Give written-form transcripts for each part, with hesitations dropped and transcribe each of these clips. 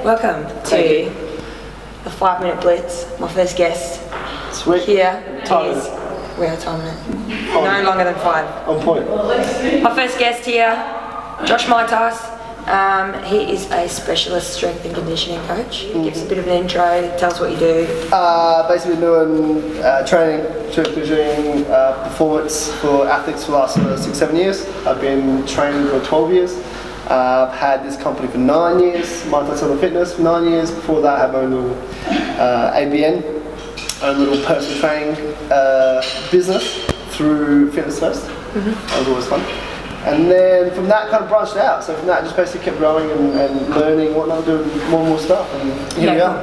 Welcome to the 5 Minute Blitz. My first guest here is... We are timing it. No longer than 5. On point. My first guest here, Josh Mitise. He is a specialist strength and conditioning coach. Give us a bit of an intro, tell us what you do. Basically doing training, strength conditioning, performance for athletes for the last 6-7 years. I've been training for 12 years. I've had this company for 9 years, Mitise Fitness for 9 years. Before that I had my own little ABN, own little personal training business through Fitness First. That was always fun. And then from that kind of branched out. So from that I just basically kept growing and learning and whatnot, doing more and more stuff, and here we are.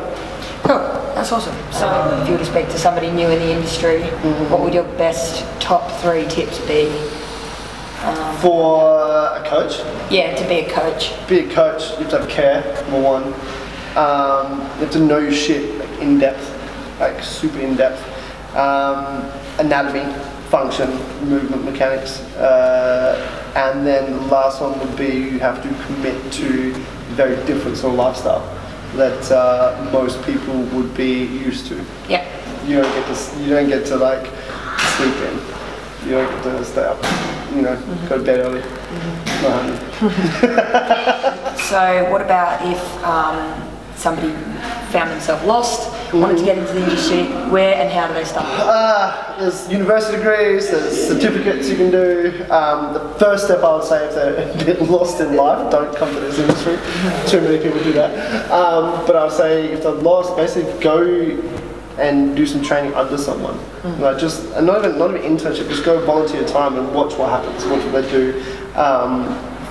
Cool, that's awesome. So if you were to speak to somebody new in the industry, what would your best top 3 tips be? For a coach? Yeah, to be a coach. Be a coach, you have to have care, number 1. You have to know your shit like in depth, like super in depth. Anatomy, function, movement mechanics. And then the last one would be you have to commit to a very different sort of lifestyle that most people would be used to. Yeah. You don't get to like sleep in. You don't get to stay up. You know, go to bed early. So what about if somebody found themselves lost, wanted to get into the industry, where and how do they start? There's university degrees, there's certificates you can do. The first step I would say if they're a bit lost in life, don't come to this industry. Too many people do that. But I would say if they're lost, basically go and do some training under someone. Like and not even internship, just go volunteer time and watch what happens, watch what they do.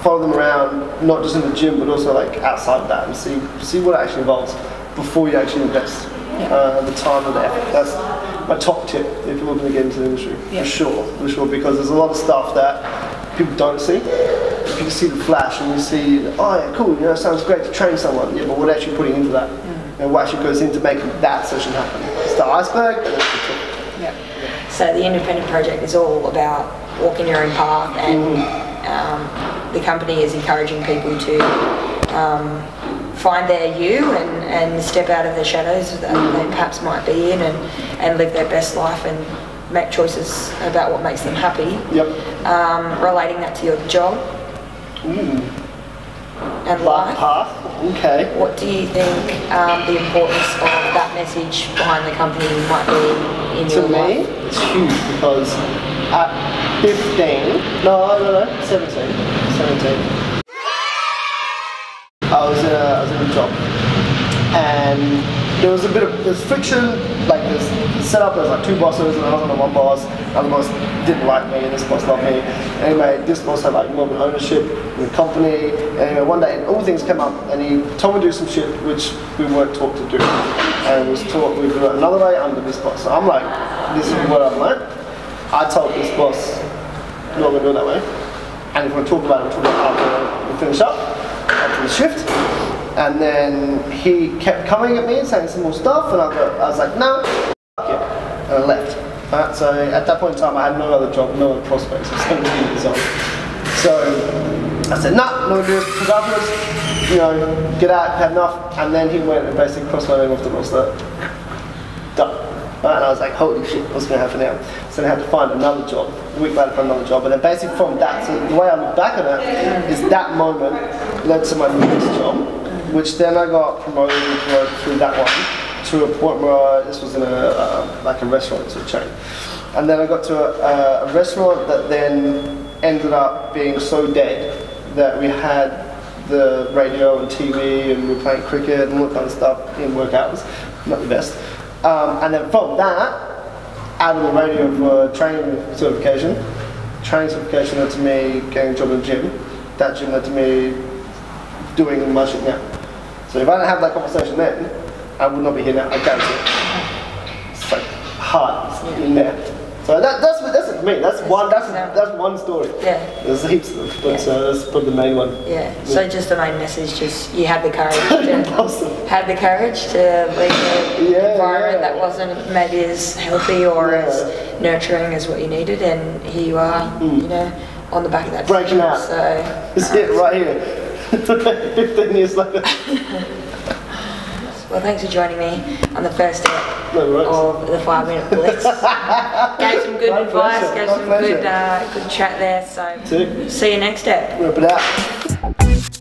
Follow them around, not just in the gym, but also like outside of that, and see what it actually involves before you actually invest the time and the effort. That's my top tip if you're looking to get into the industry, for sure, because there's a lot of stuff that people don't see. You can see the flash and you see, oh yeah, cool, you know, it sounds great to train someone, yeah, but what actually putting into that? You know, what actually goes into making that session happen? It's the iceberg, and it's the tip. Yeah. So the independent project is all about walking your own path, and the company is encouraging people to find their you and step out of the shadows that they perhaps might be in, and live their best life and make choices about what makes them happy. Relating that to your job and life. Path. Okay. What do you think the importance of that message behind the company might be in your life? To me, it's huge because at 17, I was in a job, and there was a bit of friction. Like this setup, there's like 2 bosses, and I was on one boss. Another boss didn't like me, and this boss loved me. Anyway, this boss had like more of an ownership in the company. Anyway, one day all things came up, and he told me to do some shit which we weren't taught to do, and was taught we do it another way under this boss. So I'm like, this is what I've learned. I told this boss, I'm not going to do it that way. And if we talk about it, we'll talk about it after we finish up, after the shift. And then he kept coming at me and saying some more stuff, and I was like, no, fuck it. And I left. Right, so at that point in time, I had no other job, no other prospects. I was 17 years old. So I said, nah, I'm not going to do this, because afterwards, you know, get out, had enough. And then he went and basically crossed my name off the roster. Done. Right, and I was like, holy shit, what's going to happen now? So I had to find another job, a week later find another job, and then basically from that, so the way I look back on it is that moment led to my next job, which then I got promoted through that one to a point where this was in like a restaurant sort of chain. And then I got to a restaurant that then ended up being so dead that we had the radio and TV and we were playing cricket and all that kind of stuff in work hours, not the best. And then from that, out of the radio for training certification. Training certification led to me getting a job in the gym. That gym led to me doing my shit now. So if I didn't have that conversation then, I would not be here now, I guarantee it. It's like hard in there. So that's it for me. That's one story. Yeah. There's heaps of them, but that's probably the main one. Yeah. So just the main message, just you had the courage to awesome. had the courage to leave an environment that wasn't maybe as healthy or as nurturing as what you needed, and here you are, you know, on the back of that. Breaking out. So this is it right here. 15 years later. Well, thanks for joining me on the first step of the 5 Minute Blitz. Gave some good advice, gave some good chat there. So, see you next step. Rip it out.